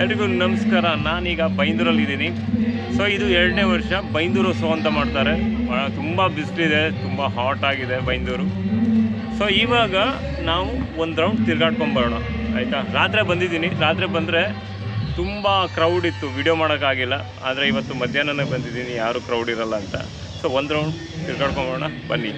ಎಲ್ರಿಗೂ ನಮಸ್ಕಾರ. ನಾನೀಗ ಬೈಂದೂರಲ್ಲಿದ್ದೀನಿ. ಸೊ ಇದು 2ನೇ ವರ್ಷ ಬೈಂದೂರು ಅಂತ ಮಾಡ್ತಾರೆ. ತುಂಬ ಬಿಸಿಲಿದೆ, ತುಂಬ ಹಾಟ್ ಆಗಿದೆ ಬೈಂದೂರು. ಸೊ ಇವಾಗ ನಾವು ಒಂದು ರೌಂಡ್ ತಿರ್ಗಾಡ್ಕೊಂಬರೋಣ ಆಯಿತಾ. ರಾತ್ರಿ ಬಂದಿದ್ದೀನಿ. ರಾತ್ರಿ ಬಂದರೆ ತುಂಬ ಕ್ರೌಡ್ ಇತ್ತು, ವಿಡಿಯೋ ಮಾಡೋಕ್ಕಾಗಿಲ್ಲ. ಆದರೆ ಇವತ್ತು ಮಧ್ಯಾಹ್ನನೇ ಬಂದಿದ್ದೀನಿ, ಯಾರೂ ಕ್ರೌಡ್ ಇರಲ್ಲ ಅಂತ. ಸೊ ಒಂದು ರೌಂಡ್ ತಿರ್ಗಾಡ್ಕೊಂಬರೋಣ ಬನ್ನಿ.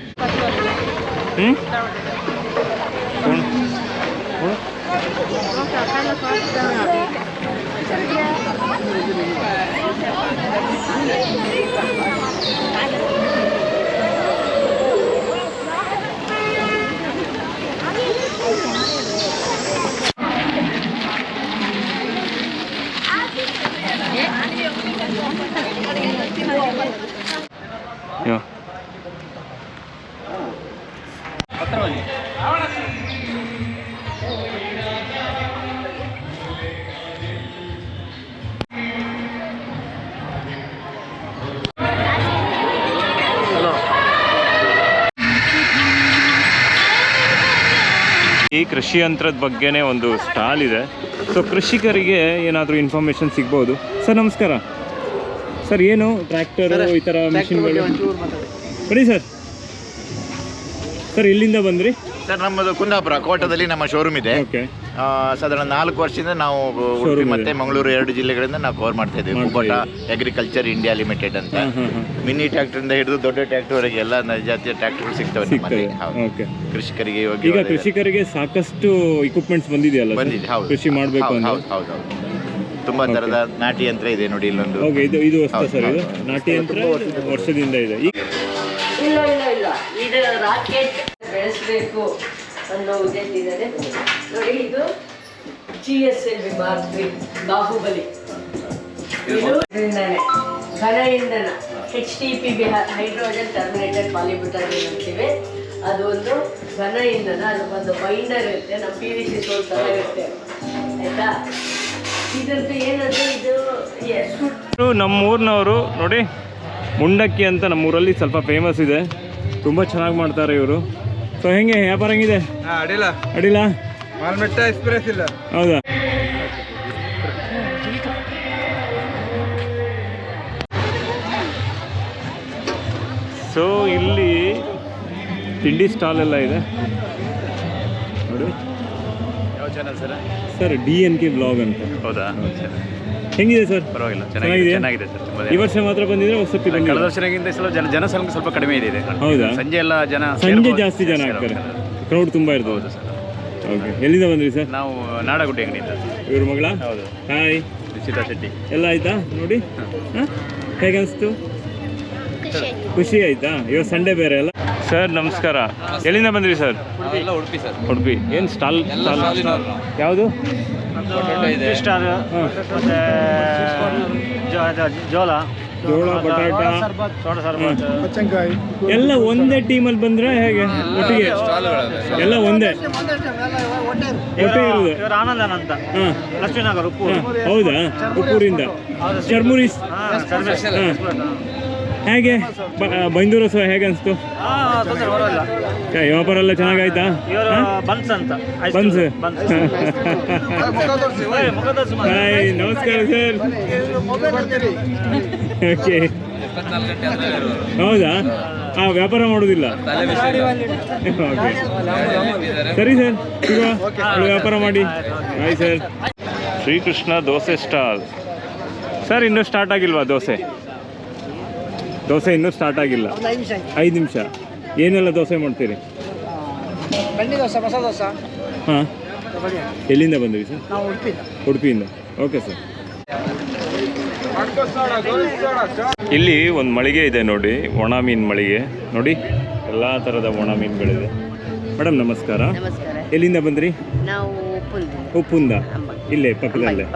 ಈ ಕೃಷಿ ಯಂತ್ರದ ಬಗ್ಗೆನೇ ಒಂದು ಸ್ಟಾಲ್ ಇದೆ. ಸೊ ಕೃಷಿಕರಿಗೆ ಏನಾದರೂ ಇನ್ಫಾರ್ಮೇಷನ್ ಸಿಗ್ಬೋದು. ಸರ್ ನಮಸ್ಕಾರ. ಸರ್ ಏನು ಟ್ರ್ಯಾಕ್ಟರು ಈ ಥರ ಮಿಷಿನ್ಗಳು ಬನ್ನಿ ಸರ್. ಸರ್ ಎಲ್ಲಿಂದ ಬಂದ್ರಿ? ಸರ್ ನಮ್ಮದು ಕುಂದಾಪುರ ಕೋಟದಲ್ಲಿ ನಮ್ಮ ಶೋರೂಮ್ ಇದೆ. ಓಕೆ. ಸಾಧಾರಣ 4 ವರ್ಷದಿಂದ ನಾವು ಉಡುಪಿ ಮತ್ತೆ ಮಂಗಳೂರು 2 ಜಿಲ್ಲೆಗಳಿಂದ ನಾವು ಕವರ್ ಮಾಡ್ತಾ ಇದ್ದೀವಿ. ಕುಬೋಟ ಅಗ್ರಿಕಲ್ಚರ್ ಇಂಡಿಯಾ ಲಿಮಿಟೆಡ್ ಅಂತ. ಮಿನಿ ಟ್ರ್ಯಾಕ್ಟರ್ ಇಂದ ಹಿಡಿದು ದೊಡ್ಡ ಟ್ರ್ಯಾಕ್ಟರ್ ವರೆಗೆ ಎಲ್ಲ ಜಾತಿಯ ಟ್ರ್ಯಾಕ್ಟರ್ಗಳು ಸಿಗ್ತವೆ ನಮ್ಮಲ್ಲಿ. ಕೃಷಿಕರಿಗೆ ಈಗ ಕೃಷಿಕರಿಗೆ ಸಾಕಷ್ಟು ಇಕ್ವಿಪ್ಮೆಂಟ್ಸ್ ಬಂದಿದೆಯಲ್ಲ, ಬಂದಿದೆ. ಹೌದು, ಕೃಷಿ ಮಾಡಬೇಕು ಅಂತ. ಹೌದು, ತುಂಬಾ ತರದ ನಾಟಿ ಯಂತ್ರ ಇದೆ ನೋಡಿ ಇಲ್ಲೊಂದು. ಇದು ಹೊಸ ಸರ್, ಇದು ನಾಟಿ ಯಂತ್ರ ವರ್ಷದಿಂದ ಇದೆ. ಇಲ್ಲ ಇದು ರಾಕೆಟ್ ಬೆಳೆಸಬೇಕು ಅನ್ನೋ ಉದ್ದೇಶ ಇದೆ ನೋಡಿ. ಇದು GSLV Mark 3 ಬಾಹುಬಲಿ. ಇದು ಘನ ಇಂಧನ HTPB ಹೈಡ್ರೋಜನ್ ಟರ್ಮಿನೇಟೆಡ್ ಪಾಲಿಬ್ಯೂಟನೇಟ್ ಅಂತೀವಿ. ಅದು ಒಂದು ಘನ ಇಂಧನ, ಅದು ಒಂದು ಬೈಂಡರ್ ಇರುತ್ತೆ, ನಮ್ಮ PVC ಸೋಲ್ ಥರ ಇರುತ್ತೆ ಆಯ್ತಾ. ಇದಂತೂ ಏನಂದ್ರೆ ಇದು ನಮ್ಮೂರಿನವರು ನೋಡಿ, ಮುಂಡಕ್ಕಿ ಅಂತ ನಮ್ಮೂರಲ್ಲಿ ಸ್ವಲ್ಪ ಫೇಮಸ್ ಇದೆ. ತುಂಬ ಚೆನ್ನಾಗಿ ಮಾಡ್ತಾರೆ ಇವರು. ಸೊ ಹೆಂಗೆ ವ್ಯಾಪಾರ ಹೆಂಗಿದೆ? ಅಡಿಲ್ಲ ಎಕ್ಸ್ಪ್ರೆಸ್ ಇಲ್ಲ. ಹೌದಾ? ಸೊ ಇಲ್ಲಿ ತಿಂಡಿ ಸ್ಟಾಲ್ ಎಲ್ಲ ಇದೆ ನೋಡಿ. ಯಾವ channel sir? Sir DNK blog ಅಂತ. ಹೌದಾ? ಹೆಂಗಿದೆ ಸರ್? ಪರವಾಗಿಲ್ಲ, ಚೆನ್ನಾಗಿದೆ ಸರ್. ಈ ವರ್ಷ ಮಾತ್ರ ಬಂದಿದ್ರೆ ಹೊಸತಿ ಬಂದಿದೆ. ಕಳೆದ ವರ್ಷಕ್ಕಿಂತ ಜನ ಸ್ವಲ್ಪ ಕಡಿಮೆ ಇದೆ. ಹೌದಾ? ಸಂಜೆ ಎಲ್ಲ ಸಂಜೆ ಜಾಸ್ತಿ ಜನ ಆಗ್ತಾರೆ, ಕ್ರೌಡ್ ತುಂಬ ಇರ್ತದೆ. ಹೌದು ಸರ್. ಓಕೆ. ಎಲ್ಲಿಂದ ಬಂದ್ರಿ ಸರ್? ನಾವು ನಾಡಗುಡ್ಡೆ ಅಂಗಡಿಯಿಂದ. ಇವ್ರ ಮಗಳ? ಹೌದು. ಹಾಯ್ ರುಚಿತಾ ಶೆಟ್ಟಿ. ಎಲ್ಲ ಆಯ್ತಾ ನೋಡಿ? ಹೇಗೆ ಅನಿಸ್ತು? ಖುಷಿ ಆಯ್ತಾ? ಇವತ್ತು ಸಂಡೇ ಬೇರೆ ಅಲ್ಲ. ಸರ್ ನಮಸ್ಕಾರ. ಎಲ್ಲಿಂದ ಬಂದ್ರಿ ಸರ್? ಉಡುಪಿ ಸರ್. ಉಡುಪಿ. ಏನು ಸ್ಟಾಲ್ ಯಾವುದು? ಜೋಳ, ಬಟಾಟ, ಎಲ್ಲ ಒಂದೇ ಟೀಮಲ್ಲಿ ಬಂದ್ರೆ ಹೇಗೆ ಒಟ್ಟಿಗೆ? ಎಲ್ಲ ಒಂದೇ ಒಟ್ಟೆ ಇರುವುದು. ಆನಂದನ್ ಅಂತ ಲಕ್ಷ್ಮೀನಗರ ಉಪ್ಪೂರು. ಹೌದಾ? ಉಪ್ಪೂರಿಂದ ಚರ್ಮುರಿ. ಹೇಗೆ ಬೈಂದೂರು ಹೇಗೆ ಅನಿಸ್ತು? ವ್ಯಾಪಾರ ಎಲ್ಲ ಚೆನ್ನಾಗಾಯ್ತಾ? ಬನ್ಸ್ ಅಂತ ಬನ್ಸ್. ಹಾಯ್ ನಮಸ್ಕಾರ ಸರ್. ಓಕೆ. ಹೌದಾ? ವ್ಯಾಪಾರ ಮಾಡೋದಿಲ್ಲ? ಓಕೆ ಸರಿ ಸರ್, ಈಗ ವ್ಯಾಪಾರ ಮಾಡಿ. Hi sir. Shrikrishna dosa stall. Sir ಇನ್ನೂ ಸ್ಟಾರ್ಟ್ ಆಗಿಲ್ವಾ ದೋಸೆ? ಇನ್ನೂ ಸ್ಟಾರ್ಟ್ ಆಗಿಲ್ಲ. 5 ನಿಮಿಷ. ಏನೆಲ್ಲ ದೋಸೆ ಮಾಡ್ತೀರಿ? ಹಾಂ. ಎಲ್ಲಿಂದ ಬಂದ್ರಿ ಸರ್? ಉಡುಪಿಯಿಂದ. Okay sir. ಇಲ್ಲಿ ಒಂದು ಮಳಿಗೆ ಇದೆ ನೋಡಿ, ಒಣ ಮೀನು ಮಳಿಗೆ ನೋಡಿ. ಎಲ್ಲ ಥರದ ಒಣ ಮೀನುಗಳಿದೆ. ಮೇಡಮ್ ನಮಸ್ಕಾರ. ಎಲ್ಲಿಂದ ಬಂದ್ರಿ? ನಾವು ಉಪ್ಪುಂದ. ಇಲ್ಲೇ ಪಕ್ಕದಲ್ಲೇ.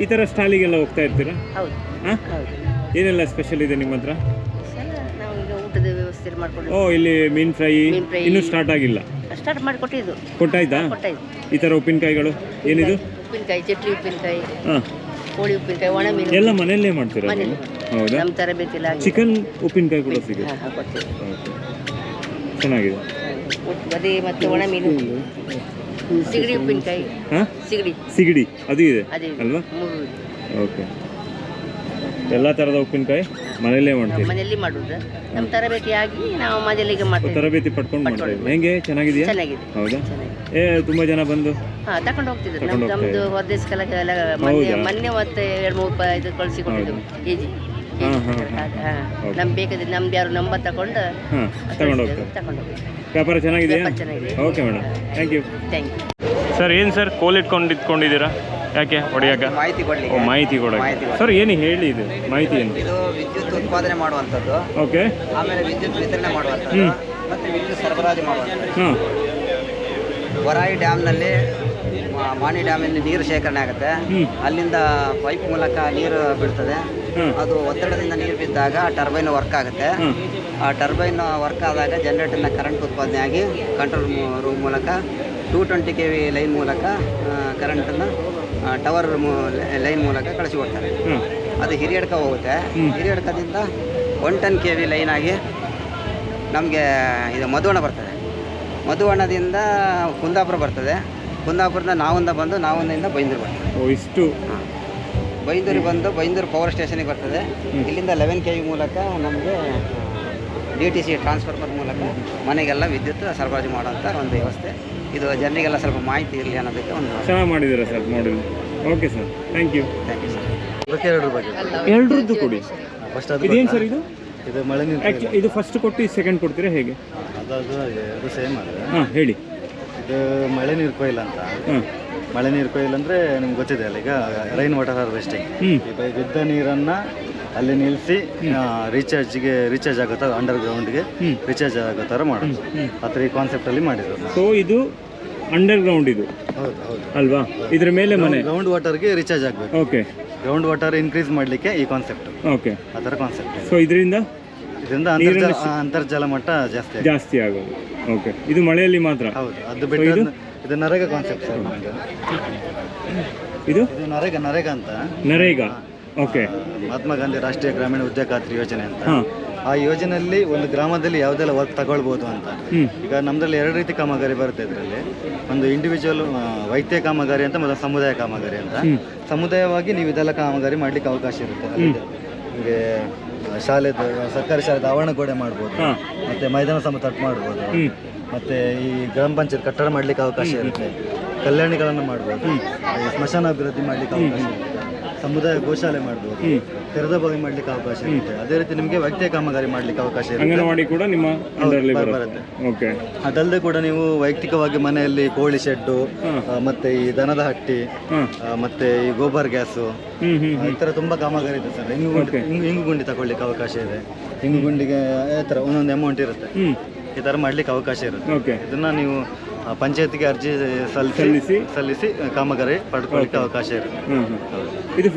ಈ ಥರ ಸ್ಟಾಲಿಗೆಲ್ಲ ಹೋಗ್ತಾ ಇರ್ತೀರಾ? ಹಾಂ. ಏನೆಲ್ಲ ಸ್ಪೆಷಲ್ ಇದೆ ನಿಮ್ಮ ಹತ್ರ? ಓ, ಇಲ್ಲಿ ಮೀನು ಫ್ರೈ ಇನ್ನೂ ಸ್ಟಾರ್ಟ್ ಆಗಿಲ್ಲ. ಸ್ಟಾರ್ಟ್ ಮಾಡಿ ಕೊಟ್ಟಿದ್ದು. ಕೊಟ್ಟಾಯ್ತಾ? ಈ ಥರ ಉಪ್ಪಿನಕಾಯಿಗಳು ಏನಿದು? ಉಪ್ಪಿನಕಾಯಿ, ಚಟ್ನಿ ಉಪ್ಪಿನಕಾಯಿ, ಹಾಂ, ಕೋಳಿ ಉಪ್ಪಿನಕಾಯಿ, ಒಣ ಮೀನು ಎಲ್ಲ ಮನೆಯಲ್ಲೇ ಮಾಡ್ತೀರಾ? ಹೌದಾ? ನಮ್ಮ ತರಬೇತಿ ಇಲ್ಲ. ಚಿಕನ್ ಉಪ್ಪಿನಕಾಯಿ ಕೂಡ ಸಿಗುತ್ತೆ. ಚೆನ್ನಾಗಿದೆ. ಅದೇ ಮತ್ತೆ ಒಣ ಮೀನು ಸಿಗಡಿ ಉಪ್ಪಿನಕಾಯಿ ಹಾಂ ಸಿಗಡಿ ಸಿಗಡಿ ಅದು ಇದೆ ಅದೇ ಇದೆ. ಅಲ್ವಾ? 3 ಇದೆ. ಓಕೆ. ಎಲ್ಲ ಥರದ ಉಪ್ಪಿನಕಾಯಿ ಮನೆಯಲ್ಲೇ ಮಾಡ್ತೀವಿ. ಮನೆಯಲ್ಲಿ ಮಾಡುದು. ನಮ್ಮ ತರಬೇತಿ ಆಗಿ ನಾವು ಮನೆಯಲ್ಲಿಗೆ ಮಾಡ್ತೀವಿ. ತರಬೇತಿ ಪಡ್ಕೊಂಡು ಮಾಡ್ತೀವಿ. ಹೆಂಗೆ ಚೆನ್ನಾಗಿದೆಯಾ? ಚೆನ್ನಾಗಿದೆ. ಹೌದಾ? ಚೆನ್ನಾಗಿದೆ. ತುಂಬ ಜನ ಬಂದು ತಕೊಂಡು ಹೋಗ್ತಿದ್ರು. ತಗೊಂಡು ನಮ್ದು ಹೊರದೇಶಕ್ಕೆಲ್ಲ ಮೊನ್ನೆ ಮತ್ತೆ 2-3 ರೂಪಾಯಿ ಇದು ಕಳಿಸಿ ಕೊಟ್ಟಿದ್ದು ಕೆಜಿ. ನಮ್ಗೆ ಬೇಕಾದ್ರೆ ನಮ್ದು ಯಾರು ನಂಬರ್ ತಗೊಂಡು ತಗೊಂಡು ಹೋಗ್ತಾರೆ. ತಗೊಂಡು ಹೋಗ್ತೀವಿ. ವ್ಯಾಪಾರ ಚೆನ್ನಾಗಿದೆಯಾ? ಚೆನ್ನಾಗಿದೆ. Okay madam, thank you. Thank you. Sir ಏನು ಸರ್ ಕೋಲ್ ಇಟ್ಕೊಂಡಿದ್ದೀರಾ? ಯಾಕೆ ಹೊಡೆಯಕ್ಕೆ? ಮಾಹಿತಿ ಕೊಡ್ಲಿಕ್ಕೆ. ಮಾಹಿತಿ ಕೊಡೋಕ್ಕೆ. ಸರ್ ಏನು ಹೇಳಿ ಇದು ಮಾಹಿತಿ ಏನು? ಇದು ವಿದ್ಯುತ್ ಉತ್ಪಾದನೆ ಮಾಡುವಂಥದ್ದು, ಓಕೆ. ಆಮೇಲೆ ವಿದ್ಯುತ್ ವಿತರಣೆ ಮಾಡುವಂಥದ್ದು, ಮತ್ತು ವಿದ್ಯುತ್ ಸರಬರಾಜು ಮಾಡುವಂಥದ್ದು. ಹಾಂ. ವರಾಯಿ ಡ್ಯಾಮ್ನಲ್ಲಿ ಮಾಣಿ ಡ್ಯಾಮಲ್ಲಿ ನೀರು ಶೇಖರಣೆ ಆಗುತ್ತೆ. ಅಲ್ಲಿಂದ ಪೈಪ್ ಮೂಲಕ ನೀರು ಬಿಡ್ತದೆ. ಅದು ಒತ್ತಡದಿಂದ ನೀರು ಬಿದ್ದಾಗ ಟರ್ಬೈನ್ ವರ್ಕ್ ಆಗುತ್ತೆ. ಆ ಟರ್ಬೈನ್ ವರ್ಕ್ ಆದಾಗ ಜನರೇಟರ್ನ ಕರೆಂಟ್ ಉತ್ಪಾದನೆ ಆಗಿ ಕಂಟ್ರೋಲ್ ರೂಮ್ ಮೂಲಕ 220 kV ಲೈನ್ ಮೂಲಕ ಕರೆಂಟನ್ನು ಟವರ್ ಲೈನ್ ಮೂಲಕ ಕಳಿಸಿಕೊಡ್ತಾರೆ. ಅದು ಹಿರಿಯಡ್ಕ ಹೋಗುತ್ತೆ. ಹಿರಿಯಡ್ಕದಿಂದ 110 kV ಲೈನ್ ಆಗಿ ನಮಗೆ ಇದು ಮಧುವಣ ಬರ್ತದೆ. ಮಧುವಣದಿಂದ ಕುಂದಾಪುರ ಬರ್ತದೆ. ಕುಂದಾಪುರದಿಂದ ನಾವಂದ ಬಂದು ನಾವಂದಿಂದ ಬೈಂದೂರು ಬರ್ತದೆ. ಇಷ್ಟು ಬೈಂದೂರಿಗೆ ಬಂದು ಬೈಂದೂರು ಪವರ್ ಸ್ಟೇಷನಿಗೆ ಬರ್ತದೆ. ಇಲ್ಲಿಂದ 11 kV ಮೂಲಕ ನಮಗೆ DTC ಟ್ರಾನ್ಸ್ಫಾರ್ಮರ್ ಮೂಲಕ ಮನೆಗೆಲ್ಲ ವಿದ್ಯುತ್ ಸರಬರಾಜು ಮಾಡುವಂಥ ಒಂದು ವ್ಯವಸ್ಥೆ. ಇದು ಜನರಿಗೆಲ್ಲ ಸ್ವಲ್ಪ ಮಾಹಿತಿ ಇರಲಿ ಅನ್ನೋದಕ್ಕೆ ಒಂದು ಚೆನ್ನಾಗಿ ಮಾಡಿದ್ದೀರಾ ಸರ್ ನೋಡಿ. Okay sir, thank you. Thank you sir. ಎರಡರದ್ದು ಕೊಡಿ. ಇದೇನು ಸರ್ ಇದು? ಇದು ಮಳೆ ನೀರು ಆ್ಯಕ್ಚುಲಿ ಇದು ಫಸ್ಟ್ ಕೊಟ್ಟು ಸೆಕೆಂಡ್ ಕೊಡ್ತೀರಾ ಹೇಗೆ? ಅದು ಸೇಮ್ ಅದ. ಹಾಂ ಹೇಳಿ. ಇದು ಮಳೆ ನೀರು ಕೊಯ್ಲು ಅಂತ. ಮಳೆ ನೀರು ಕೊಯ್ಲು ಅಂದರೆ ನಿಮ್ಗೆ ಗೊತ್ತಿದೆ ಅಲ್ಲ, ಈಗ ರೈನ್ ವಾಟರ್ ಹಾರ್ವೆಸ್ಟಿಂಗ್. ಈಗ ಬಿದ್ದ ನೀರನ್ನು ಅಲ್ಲಿ ನಿಲ್ಲಿಸಿ ರೀಚಾರ್ಜ್ ಆಗೋ ಥರ ಅಂಡರ್ಗ್ರೌಂಡ್ಗೆ ರೀಚಾರ್ಜ್ ಆಗೋ ಥರ ಮಾಡೋದು. ಆ ಥರ ಈ ಕಾನ್ಸೆಪ್ಟಲ್ಲಿ ಮಾಡಿರೋದು. ಸೊ ಇದು ಅಂಡರ್ಗ್ರೌಂಡ್ ಇದು ಹೌದು ಹೌದು ಅಲ್ವಾ? ಇದ್ರ ಮೇಲೆ ಮನೆ ಗ್ರೌಂಡ್ ವಾಟರ್ಗೆ ರೀಚಾರ್ಜ್ ಆಗಬೇಕು. ಓಕೆ. ಗ್ರೌಂಡ್ ವಾಟರ್ ಇನ್ಕ್ರೀಸ್ ಮಾಡಲಿಕ್ಕೆ ಈ ಕಾನ್ಸೆಪ್ಟ್. ಓಕೆ. ಆ ಥರ ಕಾನ್ಸೆಪ್ಟ್. ಸೊ ಇದರಿಂದ ಅಂತರ್ಜಲ ಮಟ್ಟ ಜಾಸ್ತಿ ಆಗೋದು. ಓಕೆ. ಇದು ಮಳೆಯಲ್ಲಿ ಮಾತ್ರ? ಹೌದು. ಅದು ಬಿಟ್ಟು ಇದು ನರೇಗಾ ಕಾನ್ಸೆಪ್ಟ್ ಸರ್. ಇದು ನರೇಗಾ ಅಂತ. ನರೇಗಾ. ಓಕೆ. ಮಹಾತ್ಮ ಗಾಂಧಿ ರಾಷ್ಟ್ರೀಯ ಗ್ರಾಮೀಣ ಉದ್ಯೋಗ ಖಾತ್ರಿ ಯೋಜನೆ ಅಂತ. ಆ ಯೋಜನೆಯಲ್ಲಿ ಒಂದು ಗ್ರಾಮದಲ್ಲಿ ಯಾವುದೆಲ್ಲ ವರ್ಕ್ ತಗೊಳ್ಬೋದು ಅಂತ. ಈಗ ನಮ್ಮದ್ರಲ್ಲಿ 2 ರೀತಿ ಕಾಮಗಾರಿ ಬರುತ್ತೆ. ಇದರಲ್ಲಿ ಒಂದು ಇಂಡಿವಿಜುವಲ್ ವೈದ್ಯ ಕಾಮಗಾರಿ ಅಂತ, ಮತ್ತು ಸಮುದಾಯ ಕಾಮಗಾರಿ ಅಂತ. ಸಮುದಾಯವಾಗಿ ನೀವು ಇದೆಲ್ಲ ಕಾಮಗಾರಿ ಮಾಡ್ಲಿಕ್ಕೆ ಅವಕಾಶ ಇರುತ್ತೆ. ನಿಮಗೆ ಶಾಲೆದು ಸರ್ಕಾರಿ ಶಾಲೆದ ಆವರಣ ಗೋಡೆ ಮಾಡ್ಬೋದು, ಮತ್ತೆ ಮೈದಾನ ಸಮ ಮಾಡ್ಬೋದು, ಮತ್ತೆ ಈ ಗ್ರಾಮ ಪಂಚಾಯತ್ ಕಟ್ಟಡ ಮಾಡ್ಲಿಕ್ಕೆ ಅವಕಾಶ ಇರುತ್ತೆ. ಕಲ್ಯಾಣಿಗಳನ್ನು ಮಾಡ್ಬೋದು, ಸ್ಮಶಾನ ಅಭಿವೃದ್ಧಿ ಮಾಡ್ಲಿಕ್ಕೆ ಅವಕಾಶ ಇರುತ್ತೆ, ಸಮುದಾಯ ಗೋಶಾಲೆ ಮಾಡ್ಬೋದು, ತೆರೆದ ಬಾವಿ ಮಾಡ್ಲಿಕ್ಕೆ ಅವಕಾಶ ಇರುತ್ತೆ. ಅದೇ ರೀತಿ ನಿಮಗೆ ವೈದ್ಯ ಕಾಮಗಾರಿ ಮಾಡ್ಲಿಕ್ಕೆ ಅವಕಾಶ ಇರುತ್ತೆ. ಅಂಗನವಾಡಿ ಕೂಡ ನಿಮ್ಮ ಬರುತ್ತೆ. ಓಕೆ. ಅದಲ್ಲದೆ ಕೂಡ ನೀವು ವೈಯಕ್ತಿಕವಾಗಿ ಮನೆಯಲ್ಲಿ ಕೋಳಿ ಶೆಡ್ಡು, ಮತ್ತೆ ಈ ದನದ ಹಟ್ಟಿ, ಮತ್ತೆ ಈ ಗೋಬರ್ ಗ್ಯಾಸು, ಈ ಥರ ತುಂಬ ಕಾಮಗಾರಿ ಇದೆ ಸರ್. ಇಂಗು ಗುಂಡಿ ತಗೊಳ್ಳಿಕ್ಕೆ ಅವಕಾಶ ಇದೆ. ಇಂಗು ಗುಂಡಿಗೆ ಈ ಥರ ಒಂದೊಂದು ಅಮೌಂಟ್ ಇರುತ್ತೆ. ಈ ಥರ ಮಾಡ್ಲಿಕ್ಕೆ ಅವಕಾಶ ಇರುತ್ತೆ. ಇದನ್ನ ನೀವು ಪಂಚಾಯತ್ಗೆ ಅರ್ಜಿ ಸಲ್ಲಿಸಿ ಕಾಮಗಾರಿ ಪಡ್ಕೊಳ್ಳಿಕ್ಕೆ ಅವಕಾಶ ಇರುತ್ತೆ. ಇದು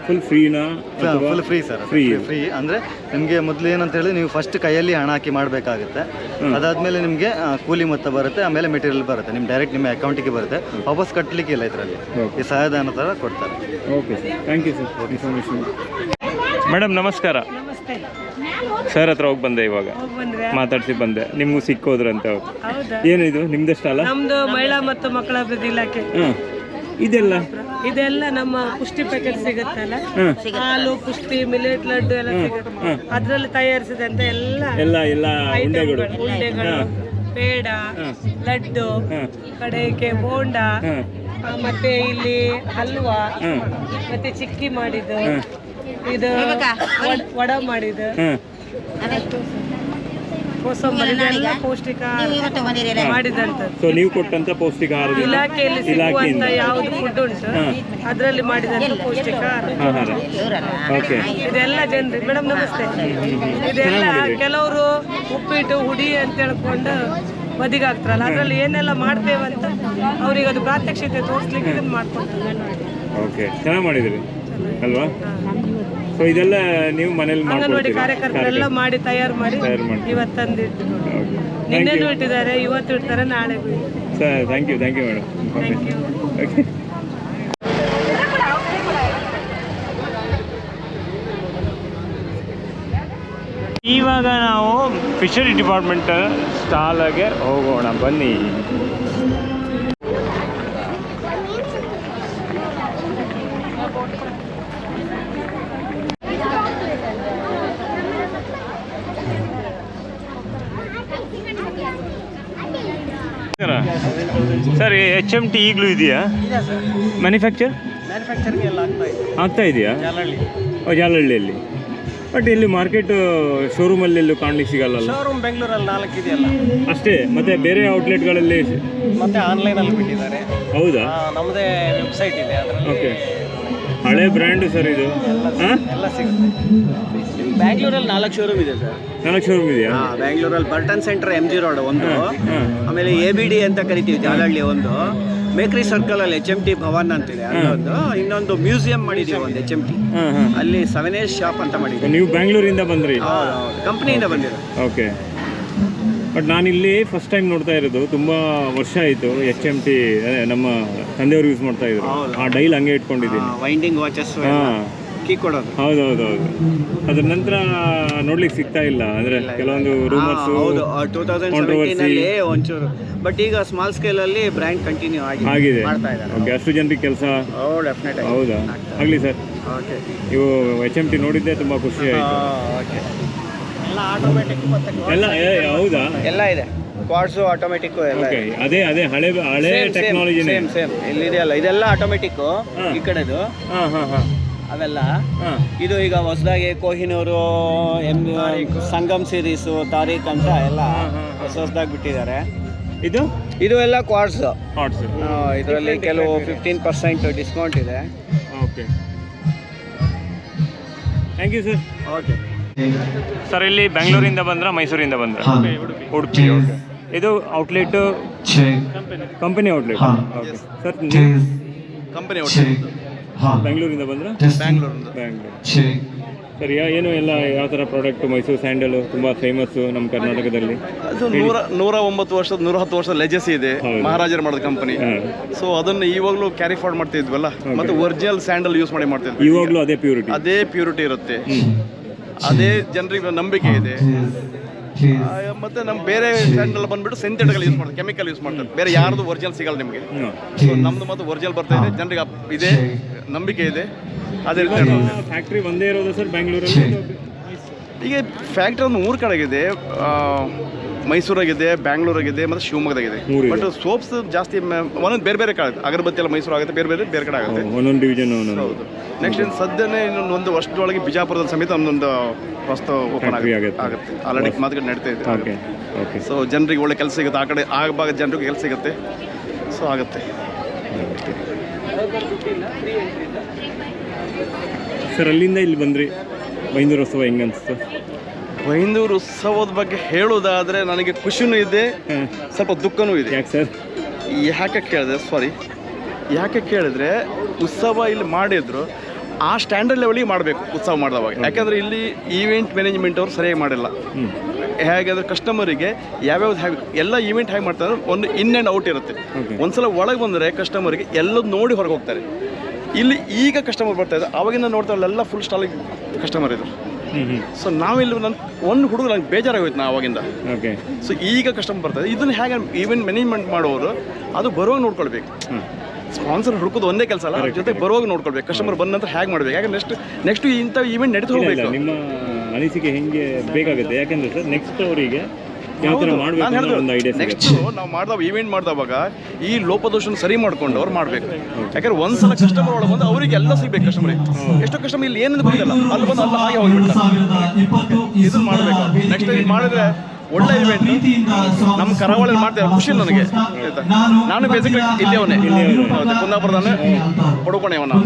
ಫುಲ್ ಫ್ರೀನಾ? Full free sir. ಫ್ರೀ ಅಂದರೆ ನಿಮಗೆ ಮೊದಲು ಏನಂತ ಹೇಳಿ ನೀವು ಫಸ್ಟ್ ಕೈಯಲ್ಲಿ ಹಣ ಹಾಕಿ ಮಾಡಬೇಕಾಗುತ್ತೆ. ಅದಾದಮೇಲೆ ನಿಮಗೆ ಕೂಲಿ ಮೊತ್ತ ಬರುತ್ತೆ, ಆಮೇಲೆ ಮೆಟೀರಿಯಲ್ ಬರುತ್ತೆ, ನಿಮ್ಮ ಡೈರೆಕ್ಟ್ ನಿಮ್ಮ ಅಕೌಂಟಿಗೆ ಬರುತ್ತೆ. ವಾಪಸ್ ಕಟ್ಟಲಿಕ್ಕೆ ಇಲ್ಲ ಇದರಲ್ಲಿ. ಈ ಸಹಾಯಧನ ಥರ ಕೊಡ್ತಾರೆ. Okay sir, thank you sir information. Madam ನಮಸ್ಕಾರ. ಸರ್ ಹತ್ರ ಹೋಗಿ ಬಂದೆ, ಇವಾಗ ಮಾತಾಡ್ಸಿ ಬಂದೆ. ನಿಮ್ಗೂ ಸಿಕ್ಕೋದ್ರಂತೆ ಅವ್ರು. ಏನಿದು ನಿಮ್ದಷ್ಟ ಅಲ್ಲ? ನಮ್ದು ಮಹಿಳಾ ಮತ್ತು ಮಕ್ಕಳ ಅಭಿವೃದ್ಧಿ ಇಲಾಖೆ. ಇದೆಲ್ಲ ನಮ್ಮ ಪುಷ್ಟಿ ಪ್ಯಾಕೆಟ್ ಸಿಗುತ್ತಲ್ಲ, ಹಾಲು, ಪುಷ್ಟಿ, ಮಿಲೆಟ್ ಲಡ್ಡು ಎಲ್ಲ ಸಿಗುತ್ತೆ. ಅದ್ರಲ್ಲಿ ತಯಾರಿಸಿದಂತ ಎಲ್ಲ ಉಂಡೆಗಳು, ಪೇಡ, ಲಡ್ಡು, ಕಡೆಗೆ ಬೋಂಡ, ಮತ್ತೆ ಇಲ್ಲಿ ಹಲ್ವಾ, ಮತ್ತೆ ಚಿಕ್ಕಿ ಮಾಡಿದ್ದು, ಇದು ವಡ ಮಾಡಿದ್ದು, ಕೋಸಂಬರಿ, ಪೌಷ್ಟಿಕ ಮಾಡಿದಂಥದ್ದು. ನೀವು ಕೊಟ್ಟಂತ ಪೌಷ್ಟಿಕ ಆಹಾರ ಇಲಾಖೆಯಲ್ಲಿ ಸಿಗುವಂತ ಯಾವ್ದು ಫುಡ್ ಉಂಟು ಅದರಲ್ಲಿ ಮಾಡಿದಂತ ಪೌಷ್ಟಿಕ ಆಹಾರ. ಇದೆಲ್ಲ ಜನರು. ಮೇಡಮ್ ನಮಸ್ತೆ. ಇದೆಲ್ಲ ಕೆಲವರು ಉಪ್ಪಿಟ್ಟು, ಹುಡಿ ಅಂತ ಹೇಳ್ಕೊಂಡು ಬದಿಗಾಗ್ತಾರಲ್ಲ, ಅದರಲ್ಲಿ ಏನೆಲ್ಲ ಮಾಡ್ತೇವಂತ ಅವ್ರಿಗೆ ಅದು ಪ್ರಾತ್ಯಕ್ಷಿತೆ ತೋರಿಸ್ಲಿಕ್ಕೆ ಇದನ್ನು ಮಾಡ್ಕೊಡ್ತಾರೆ. ಓಕೆ, ಚೆನ್ನಾಗಿ ಮಾಡಿದ್ರಿ ಅಲ್ವಾ? ಸೊ ಇದೆಲ್ಲ ನೀವು ಮನೇಲಿ ಅಂಗನವಾಡಿ ಕಾರ್ಯಕರ್ತರೆಲ್ಲ ಮಾಡಿ ತಯಾರು ಮಾಡಿ ಇವತ್ತಂದಿಟ್ಟು ನಿನ್ನೆನೂ ಇಟ್ಟಿದ್ದಾರೆ, ಇವತ್ತು ಇಡ್ತಾರೆ, ನಾಳೆ. Sir thank you madam. Okay. ಇವಾಗ ನಾವು ಫಿಶರಿ ಡಿಪಾರ್ಟ್ಮೆಂಟ್ ಸ್ಟಾಲಾಗೆ ಹೋಗೋಣ ಬನ್ನಿ. ಸರ್ ಎಚ್ ಎಮ್ ಟಿ ಈಗಲೂ ಇದೆಯಾ ಮ್ಯಾನುಫ್ಯಾಕ್ಚರ್ ಆಗ್ತಾ ಇದೆಯಾ ಜಾಲಹಳ್ಳಿಯಲ್ಲಿ? ಬಟ್ ಇಲ್ಲಿ ಮಾರ್ಕೆಟ್ ಶೋರೂಮಲ್ಲಿ ಎಲ್ಲೂ ಕಾಣ್ಲಿಕ್ಕೆ ಸಿಗಲ್ಲ. ಶೋರೂಮ್ ಬೆಂಗಳೂರಲ್ಲಿ 4 ಇದೆಯಲ್ಲ ಅಷ್ಟೇ, ಮತ್ತೆ ಬೇರೆ ಔಟ್ಲೆಟ್ಗಳಲ್ಲಿ ಮತ್ತೆ ಆನ್ಲೈನಲ್ಲಿ ಬಿಟ್ಟಿದ್ದಾರೆ. ಹೌದಾ? ನಮ್ಮದೇ ವೆಬ್ಸೈಟ್ ಇದೆ ಅದರಲ್ಲಿ. ಓಕೆ, ಹಳೆ ಬ್ರ್ಯಾಂಡು ಸರ್ ಇದು. ಹಾಂ, ಎಲ್ಲ ಸಿಗುತ್ತೆ. ಬ್ಯಾಂಗ್ಳೂರಲ್ಲಿ 4 ಶೋರೂಮ್ ಇದೆ ಸರ್. 4 ಶೋರೂಮ್ ಇದೆಯಾ? ಬ್ಯಾಂಗ್ಳೂರಲ್ಲಿ ಬರ್ಟನ್ ಸೆಂಟರ್ MG ರೋಡ್ ಒಂದು, ಆಮೇಲೆ ABD ಅಂತ ಕರಿತೀವಿ ಜಾಲಹಳ್ಳಿ ಒಂದು, ಮೇಕ್ರಿ ಸರ್ಕಲ್ ಅಲ್ಲಿ HMT ಭವನ್ ಅಂತಿದೆ ಅಲ್ಲೊಂದು, ಇನ್ನೊಂದು ಮ್ಯೂಸಿಯಂ ಮಾಡಿದೀವಿ ಒಂದು HMT, ಅಲ್ಲಿ 7S ಶಾಪ್ ಅಂತ ಮಾಡಿದ್ದೀವಿ. ನೀವು ಬ್ಯಾಂಗ್ಳೂರಿಂದ ಬಂದ್ರಿ? ಕಂಪ್ನಿಯಿಂದ ಬಂದಿರೋ. ಓಕೆ, ಬಟ್ ನಾನಿಲ್ಲಿ ಫಸ್ಟ್ ಟೈಮ್ ನೋಡ್ತಾ ಇರೋದು. ತುಂಬ ವರ್ಷ ಆಯಿತು HMT ನಮ್ಮ ತಂದೆಯವರು ಯೂಸ್ ಮಾಡ್ತಾ ಇದ್ರು. ಆ ಡೈಲ್ ಹಂಗೆ ಇಟ್ಕೊಂಡಿದ್ದೀನಿ. ವೈಂಡಿಂಗ್ ವಾಚಸ್ ಕೀ ಕೊಡೋದು. ಹೌದೌದು. ಅದ್ರ ನಂತರ ನೋಡ್ಲಿಕ್ಕೆ ಸಿಗ್ತಾ ಇಲ್ಲ, ಅಂದ್ರೆ ಕೆಲವೊಂದು ರೂಮರ್ಸ್. ಹೌದು, 2017 ಒಂಚೂರು, ಬಟ್ ಈಗ ಸ್ಮಾಲ್ ಸ್ಕೇಲ್ ಅಲ್ಲಿ ಬ್ರ್ಯಾಂಡ್ ಕಂಟಿನ್ಯೂ ಆಗಿದೆ, ಮಾಡ್ತಾ ಇದ್ದಾರೆ. ಓಕೆ, ಅಷ್ಟು ಜನರಿಗೆ ಕೆಲಸ. ಹೌದಾ? ಆಗಲಿ ಸರ್. ಓಕೆ, ಇವು HMT ನೋಡಿದ್ದೆ ತುಂಬ ಖುಷಿ ಆಯಿತು. ಓಕೆ, ಎಲ್ಲ ಆಟೋಮೆಟಿಕ್ ಎಲ್ಲ ಹೌದಾ? ಎಲ್ಲ ಇದೆ, ಕ್ವಾಡ್ಸು ಆಟೋಮೆಟಿಕ್ ಎಲ್ಲ. ಓಕೆ, ಅದೇ ಹಳೆ ಟೆಕ್ನಾಲಜಿನೇ. ಸೇಮ್ ಇಲ್ಲಿದೆಯಲ್ಲ, ಇದೆಲ್ಲ ಆಟೋಮೆಟಿಕ್. ಈ ಕಡೆದು ಅವೆಲ್ಲ. ಇದು ಈಗ ಹೊಸದಾಗಿ ಕೊಹಿನೂರು, ಸಂಗಮ್ ಸೀರೀಸು, ತಾರೀಖ್ ಅಂತ ಎಲ್ಲ ಹೊಸದಾಗಿ ಬಿಟ್ಟಿದ್ದಾರೆ. ಇದು ಎಲ್ಲ ಕ್ವಾಡ್ಸ್. ಇದರಲ್ಲಿ ಕೆಲವು 15% ಡಿಸ್ಕೌಂಟ್ ಇದೆ. Okay, thank you sir. Okay sir, ಇಲ್ಲಿ ಬೆಂಗಳೂರಿಂದ ಬಂದ್ರ ಮೈಸೂರಿಂದ ಬಂದ್ರ? ಉಡುಪಿ. ಓಕೆ, ಇದು outlet company outlet. Okay sir, company outlet ಬೆಂಗಳೂರಿಂದ ಬಂದ್ರ? ಬ್ಯಾಂಗ್ಳೂರು. ಸರ್, ಏನು ಎಲ್ಲ ಯಾವ ಥರ ಪ್ರಾಡಕ್ಟ್? ಮೈಸೂರು ಸ್ಯಾಂಡಲು ತುಂಬ ಫೇಮಸ್ಸು ನಮ್ಮ ಕರ್ನಾಟಕದಲ್ಲಿ. ಅದು 109 ವರ್ಷದ 110 ವರ್ಷದ ಲೆಜೆಸಿ ಇದೆ, ಮಹಾರಾಜರು ಮಾಡಿದ ಕಂಪನಿ. ಸೊ ಅದನ್ನು ಇವಾಗಲೂ ಕ್ಯಾರಿ ಫಾರ್ವರ್ಡ್ ಮಾಡ್ತಾ ಇದ್ವಲ್ಲ, ಮತ್ತೆ ಒರಿಜಿನಲ್ ಸ್ಯಾಂಡಲ್ ಯೂಸ್ ಮಾಡ್ತಾ ಇದ್ವಿ. ಇವಾಗಲೂ ಅದೇ ಪ್ಯೂರಿಟಿ ಇರುತ್ತೆ, ಅದೇ ಜನರಿಗೆ ನಂಬಿಕೆ ಇದೆ. ಮತ್ತೆ ನಮ್ಮ ಬೇರೆ ಸ್ಯಾಂಡಲ್ ಬಂದ್ಬಿಟ್ಟು ಸಿಂಥೆಟಿಕಲ್ ಯೂಸ್ ಮಾಡ್ತಾರೆ, ಕೆಮಿಕಲ್ ಯೂಸ್ ಮಾಡ್ತಾರೆ. ಬೇರೆ ಯಾರ್ದು ಒರಿಜಿನಲ್ ಸಿಗಲ್ಲ ನಿಮಗೆ. ಸೊ ನಮ್ದು ಮತ್ತೆ ಒರಿಜಿನಲ್ ಬರ್ತಾ ಇದೆ, ಜನರಿಗೆ ಇದೆ, ನಂಬಿಕೆ ಇದೆ. ಅದೇ ರೀತಿ ಫ್ಯಾಕ್ಟ್ರಿ ಒಂದೇ ಇರೋದು ಸರ್ ಬೆಂಗಳೂರಲ್ಲಿ? ಈಗ ಫ್ಯಾಕ್ಟ್ರಿ ಒಂದು 3 ಕಡೆಗಿದೆ, ಮೈಸೂರಾಗಿದೆ, ಬ್ಯಾಂಗ್ಳೂರಾಗಿದೆ, ಮತ್ತು ಶಿವಮೊಗ್ಗದಾಗಿದೆ. ಬಟ್ ಸೋಪ್ಸ್ ಜಾಸ್ತಿ ಒಂದೊಂದು ಬೇರೆ ಬೇರೆ ಕಡೆ. ಅಗರಬತ್ತಿ ಎಲ್ಲ ಮೈಸೂರು ಆಗುತ್ತೆ, ಬೇರೆ ಕಡೆ ಆಗುತ್ತೆ, ಒಂದೊಂದು ಡಿವಿಷನ್. ಹೌದು. ನೆಕ್ಸ್ಟ್ ಇನ್ನು ಸದ್ಯನೇ ಇನ್ನೊಂದು ವರ್ಷದೊಳಗೆ ಬಿಜಾಪುರದಲ್ಲಿ ಸಮೇತ ಒಂದೊಂದು ಹೊಸ ಓಪನ್ ಆಗುತ್ತೆ. ಆಲ್ರೆಡಿ ಮಾತುಕತೆ ನಡೀತಾ ಇದೆ. ಸೊ ಜನರಿಗೆ ಒಳ್ಳೆ ಕೆಲಸ ಸಿಗುತ್ತೆ, ಆ ಕಡೆ ಆ ಭಾಗದ ಜನರಿಗೆ ಕೆಲಸ ಸಿಗುತ್ತೆ. ಸೊ ಆಗುತ್ತೆ ಸರ್. ಅಲ್ಲಿಂದ ಇಲ್ಲಿ ಬಂದ್ರಿ, ಬೈಂದೂರು ಉತ್ಸವ ಹೆಂಗೆ ಅನಿಸ್ತು? ಬೈಂದೂರು ಉತ್ಸವದ ಬಗ್ಗೆ ಹೇಳೋದಾದರೆ ನನಗೆ ಖುಷಿನೂ ಇದೆ, ಸ್ವಲ್ಪ ದುಃಖನೂ ಇದೆ. ಯಾಕೆ ಸರ್? ಯಾಕೆ ಕೇಳಿದ್ರೆ ಉತ್ಸವ ಇಲ್ಲಿ ಮಾಡಿದ್ರು ಆ ಸ್ಟ್ಯಾಂಡರ್ಡ್ ಲೆವೆಲಿಗೆ ಮಾಡಬೇಕು ಉತ್ಸವ ಮಾಡಿದವಾಗ. ಯಾಕೆಂದರೆ ಇಲ್ಲಿ ಈವೆಂಟ್ ಮ್ಯಾನೇಜ್ಮೆಂಟ್ ಅವರು ಸರಿಯಾಗಿ ಮಾಡಿಲ್ಲ. ಹೇಗೆ ಕಸ್ಟಮರಿಗೆ ಯಾವ್ಯಾವ್ದು ಎಲ್ಲ ಈವೆಂಟ್ ಹೇಗೆ ಮಾಡ್ತಾರೆ, ಒಂದು ಇನ್ ಆ್ಯಂಡ್ ಔಟ್ ಇರುತ್ತೆ. ಒಂದ್ಸಲ ಒಳಗೆ ಬಂದರೆ ಕಸ್ಟಮರಿಗೆ ಎಲ್ಲದು ನೋಡಿ ಹೊರಗೆ ಹೋಗ್ತಾರೆ. ಇಲ್ಲಿ ಈಗ ಕಸ್ಟಮರ್ ಬರ್ತಾ ಇದ್ದಾರೆ, ಅವಾಗಿಂದ ನೋಡ್ತಾ ಎಲ್ಲ ಫುಲ್ ಸ್ಟಾಲಿಗೆ ಕಸ್ಟಮರ್ ಇದ್ರು. ಸೊ ನಾವಿಲ್ಲಿ ಒಂದು ಹುಡುಗ ನಂಗೆ ಬೇಜಾರಾಗೋಯ್ತು ನಾ ಅವಾಗಿಂದ. ಸೊ ಈಗ ಕಸ್ಟಮರ್ ಬರ್ತಾರೆ. ಇದನ್ನು ಹೇಗೆ ಈವೆಂಟ್ ಮ್ಯಾನೇಜ್ಮೆಂಟ್ ಮಾಡೋರು ಅದು ಬರುವಾಗ ನೋಡ್ಕೊಳ್ಬೇಕು. ಸ್ಪಾನ್ಸರ್ ಹುಡುಕೋದು ಒಂದೇ ಕೆಲಸ ಅಲ್ಲ, ಜೊತೆಗೆ ಬರುವಾಗ ನೋಡ್ಕೊಳ್ಬೇಕು. ಕಸ್ಟಮರ್ ಬಂದ ನಂತರ ಹೇಗೆ ಮಾಡಬೇಕು, ಯಾಕಂದ್ರೆ ನೆಕ್ಸ್ಟ್ ಇಂಥ ಈವೆಂಟ್ ನಡೀತಾ ಹೋಗ್ಬೇಕು. ನಿಮ್ಮ ಅನಿಸಿಕೆ ಹೆಂಗೆ ಬೇಕಾಗುತ್ತೆ? ಯಾಕಂದ್ರೆ ಸರ್ ನೆಕ್ಸ್ಟ್ ಅವರಿಗೆ ಯಾವ ಥರ ಮಾಡಬೇಕು ಒಂದು ಐಡಿಯಾ. ನೆಕ್ಸ್ಟ್ ನಾವು ಮಾಡಿದಾಗ ಈವೆಂಟ್ ಮಾಡಿದವಾಗ ಈ ಲೋಪದೋಷನ ಸರಿ ಮಾಡ್ಕೊಂಡು ಅವ್ರು ಮಾಡಬೇಕು. ಯಾಕಂದ್ರೆ ಒಂದ್ಸಲ ಕಸ್ಟಮರ್ ಒಳಗೆ ಬಂದು ಅವರಿಗೆ ಎಲ್ಲ ಸಿಗ್ಬೇಕು. ಕಸ್ಟಮರಿಗೆ ಎಷ್ಟೋ ಕಸ್ಟಮರ್ ಇಲ್ಲಿ ಏನಿದೆ ಗೊತ್ತಿಲ್ಲ, ಅಲ್ಲಿ ಬಂದು ಅಲ್ಲ ಹಾಗೆ ಹೋಗ್ಬಿಡ್ತಾರೆ. ಇದು ಮಾಡಬೇಕು. ನೆಕ್ಸ್ಟ್ ಟೈಮ್ ಮಾಡಿದ್ರೆ ಒಳ್ಳೆ ಇವೆಂಟ್ ನಮ್ಮ ಕರಾವಳಿಯಲ್ಲಿ ಮಾಡ್ತೇವೆ. ಖುಷಿ ನನಗೆ. ನಾನು ಬೇಸಿಕಲಿ ಇಲ್ಲಿಯವನೇ, ಕುಂದಾಪುರದಲ್ಲೇ ಪಡ್ಕೊಂಡೇವ ನಾನು.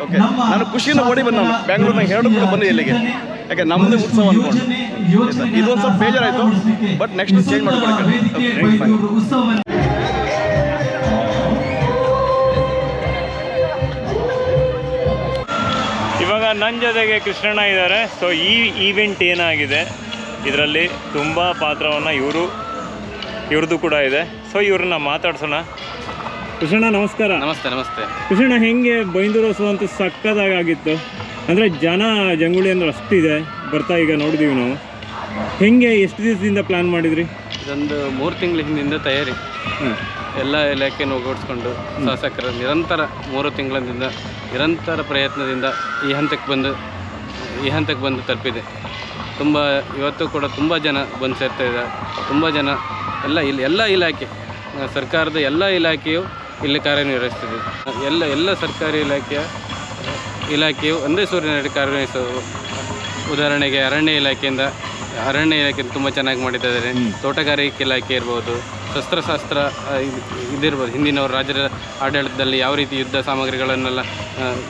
ಓಕೆ, ನಾನು ಖುಷಿಯಿಂದ ಓಡಿ ಬಂದ. ನಾನು ಬ್ಯಾಂಗ್ಳೂರ್ನಾಗ 2 ಕೂಡ ಬಂದೆ ಇಲ್ಲಿಗೆ, ಯಾಕೆ ನಮ್ಮದೇ ಉತ್ಸವ ಅಂದ್ಕೊಂಡು. ಇದೊಂದು ಸ್ವಲ್ಪ ಬೇಜಾರಾಯಿತು, ಬಟ್ ನೆಕ್ಸ್ಟ್ ಚೇಂಜ್ ಮಾಡ್ಕೊಳ್ಬೇಕು. ಇವಾಗ ನನ್ನ ಜೊತೆಗೆ ಕೃಷ್ಣಣ್ಣ ಇದ್ದಾರೆ. ಸೊ ಈ ಈವೆಂಟ್ ಏನಾಗಿದೆ ಇದರಲ್ಲಿ ತುಂಬ ಪಾತ್ರವನ್ನು ಇವ್ರದ್ದು ಕೂಡ ಇದೆ. ಸೊ ಇವ್ರನ್ನ ಮಾತಾಡ್ಸೋಣ. ಕೃಷ್ಣಣ್ಣ ನಮಸ್ಕಾರ. ನಮಸ್ತೆ. ಕೃಷ್ಣಣ್ಣ, ಹೆಂಗೆ ಬೈಂದೂರು ಉತ್ಸವ ಅಂತೂ ಸಕ್ಕದಾಗಿತ್ತು. ಅಂದರೆ ಜಂಗುಳಿ ಅಂದ್ರೆ ಅಷ್ಟಿದೆ ಬರ್ತಾ, ಈಗ ನೋಡಿದೀವಿ ನಾವು. ಹೆಂಗೆ ಎಷ್ಟು ದಿವಸದಿಂದ ಪ್ಲ್ಯಾನ್ ಮಾಡಿದ್ರಿ? ಇದೊಂದು 3 ತಿಂಗಳ ಹಿಂದಿಂದ ತಯಾರಿ. ಎಲ್ಲ ಇಲಾಖೆಯನ್ನು ಒಗ್ಗೂಡಿಸ್ಕೊಂಡು ಶಾಸಕರ ನಿರಂತರ 3 ತಿಂಗಳಿಂದ ನಿರಂತರ ಪ್ರಯತ್ನದಿಂದ ಈ ಹಂತಕ್ಕೆ ಬಂದು ತಲುಪಿದೆ. ಇವತ್ತು ಕೂಡ ತುಂಬ ಜನ ಬಂದು ಸೇರ್ತಾ ಇದ್ದಾರೆ. ತುಂಬ ಜನ ಎಲ್ಲ ಇಲಾಖೆ ಸರ್ಕಾರದ ಎಲ್ಲ ಇಲಾಖೆಯು ಇಲ್ಲಿ ಕಾರ್ಯನಿರ್ವಹಿಸ್ತದೆ. ಎಲ್ಲ ಸರ್ಕಾರಿ ಇಲಾಖೆಯು ಒಂದೇ ಸೂರಿನಡಿ ಕಾರ್ಯನಿರ್ವಹಿಸುವ. ಉದಾಹರಣೆಗೆ ಅರಣ್ಯ ಇಲಾಖೆ ತುಂಬ ಚೆನ್ನಾಗಿ ಮಾಡಿದ್ದಾರೆ. ತೋಟಗಾರಿಕೆ ಇಲಾಖೆ ಇರ್ಬೋದು, ಶಸ್ತ್ರಶಾಸ್ತ್ರ ಇದಿರ್ಬೋದು. ಹಿಂದಿನವರು ರಾಜ್ಯದ ಆಡಳಿತದಲ್ಲಿ ಯಾವ ರೀತಿ ಯುದ್ಧ ಸಾಮಗ್ರಿಗಳನ್ನೆಲ್ಲ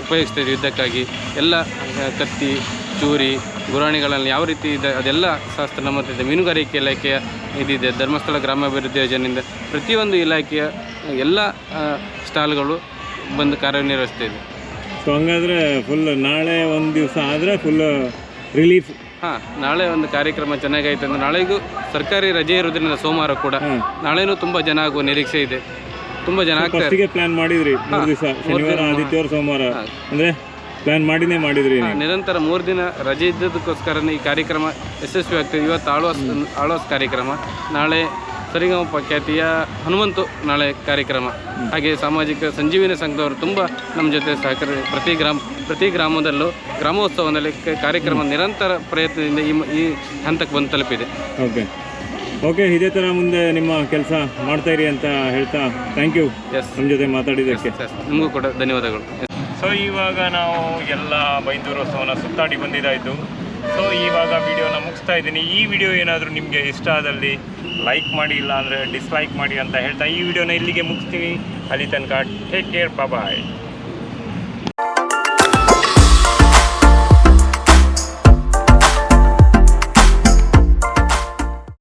ಉಪಯೋಗಿಸ್ತಿದ್ರು ಯುದ್ಧಕ್ಕಾಗಿ, ಎಲ್ಲ ಕತ್ತಿ, ಚೂರಿ, ಗುರಾಣಿಗಳಲ್ಲಿ ಯಾವ ರೀತಿ ಇದೆ ಅದೆಲ್ಲ ಶಾಸ್ತ್ರ ನಮ್ಮತ್ತಿದೆ. ಮೀನುಗಾರಿಕೆ ಇಲಾಖೆಯ ಇದಿದೆ. ಧರ್ಮಸ್ಥಳ ಗ್ರಾಮಾಭಿವೃದ್ಧಿ ಯೋಜನೆಯಿಂದ ಪ್ರತಿಯೊಂದು ಇಲಾಖೆಯ ಎಲ್ಲ ಸ್ಟಾಲ್ಗಳು ಬಂದು ಕಾರ್ಯನಿರ್ವಹಿಸ್ತಿದೆ. ಸೊ ಹಂಗಾದರೆ ಫುಲ್ ನಾಳೆ ಒಂದು ದಿವಸ ಆದರೆ ಫುಲ್ ರಿಲೀಫ್. ಹಾಂ, ನಾಳೆ ಒಂದು ಕಾರ್ಯಕ್ರಮ ಚೆನ್ನಾಗಾಯ್ತು ಅಂದರೆ ನಾಳೆಗೂ ಸರ್ಕಾರಿ ರಜೆ ಇರೋದ್ರಿಂದ ಸೋಮವಾರ ಕೂಡ ನಾಳೆನೂ ತುಂಬ ಜನ ಆಗುವ ನಿರೀಕ್ಷೆ ಇದೆ. ತುಂಬ ಜನ ಆಗ್ತಾರೆ. ಪ್ಲಾನ್ ಮಾಡಿದ್ರಿ 3 ದಿವಸ, ಶನಿವಾರ, ಆದಿತ್ಯವಾರ, ಸೋಮವಾರ ಅಂದರೆ ಪ್ಲಾನ್ ಮಾಡಿದ್ರಿ. ನಿರಂತರ 3 ದಿನ ರಜೆ ಇದ್ದದಕ್ಕೋಸ್ಕರನೇ ಈ ಕಾರ್ಯಕ್ರಮ ಯಶಸ್ವಿ ಆಗ್ತದೆ. ಇವತ್ತು ಆಳ್ವಾಸ್ ಕಾರ್ಯಕ್ರಮ, ನಾಳೆ ಸರಿಗಮಪ ಖ್ಯಾತಿಯ ಹನುಮಂತು ನಾಳೆ ಕಾರ್ಯಕ್ರಮ. ಹಾಗೆ ಸಾಮಾಜಿಕ ಸಂಜೀವಿನಿ ಸಂಘದವರು ತುಂಬ ನಮ್ಮ ಜೊತೆ ಸಹಕಾರ. ಪ್ರತಿ ಗ್ರಾಮದಲ್ಲೂ ಗ್ರಾಮೋತ್ಸವದಲ್ಲಿ ಕಾರ್ಯಕ್ರಮ ನಿರಂತರ ಪ್ರಯತ್ನದಿಂದ ಈ ಹಂತಕ್ಕೆ ಬಂದು ತಲುಪಿದೆ. ಓಕೆ, ಇದೇ ಥರ ಮುಂದೆ ನಿಮ್ಮ ಕೆಲಸ ಮಾಡ್ತಾಯಿರಿ ಅಂತ ಹೇಳ್ತಾ ಥ್ಯಾಂಕ್ ಯು ನಮ್ಮ ಜೊತೆ ಮಾತಾಡಿದ್ದಕ್ಕೆ. ನಿಮಗೂ ಕೂಡ ಧನ್ಯವಾದಗಳು. ಸೊ ಇವಾಗ ನಾವು ಎಲ್ಲ ಬೈಂದೂರೋತ್ಸವನ ಸುತ್ತಾಡಿ ಬಂದಿದ್ದಾಯಿತು. ಸೊ ಇವಾಗ ವಿಡಿಯೋನ ಮುಗಿಸ್ತಾ ಇದ್ದೀನಿ. ಈ ವಿಡಿಯೋ ಏನಾದರೂ ನಿಮಗೆ ಇಷ್ಟ ಆದಲ್ಲಿ ಲೈಕ್ ಮಾಡಿ, ಇಲ್ಲ ಅಂದರೆ ಡಿಸ್ಲೈಕ್ ಮಾಡಿ ಅಂತ ಹೇಳ್ತಾ ಈ ವಿಡಿಯೋನ ಇಲ್ಲಿಗೆ ಮುಗಿಸ್ತೀವಿ. ಅಲ್ಲಿ ತನಕ ಟೇಕ್ ಕೇರ್, ಬಾಯ್.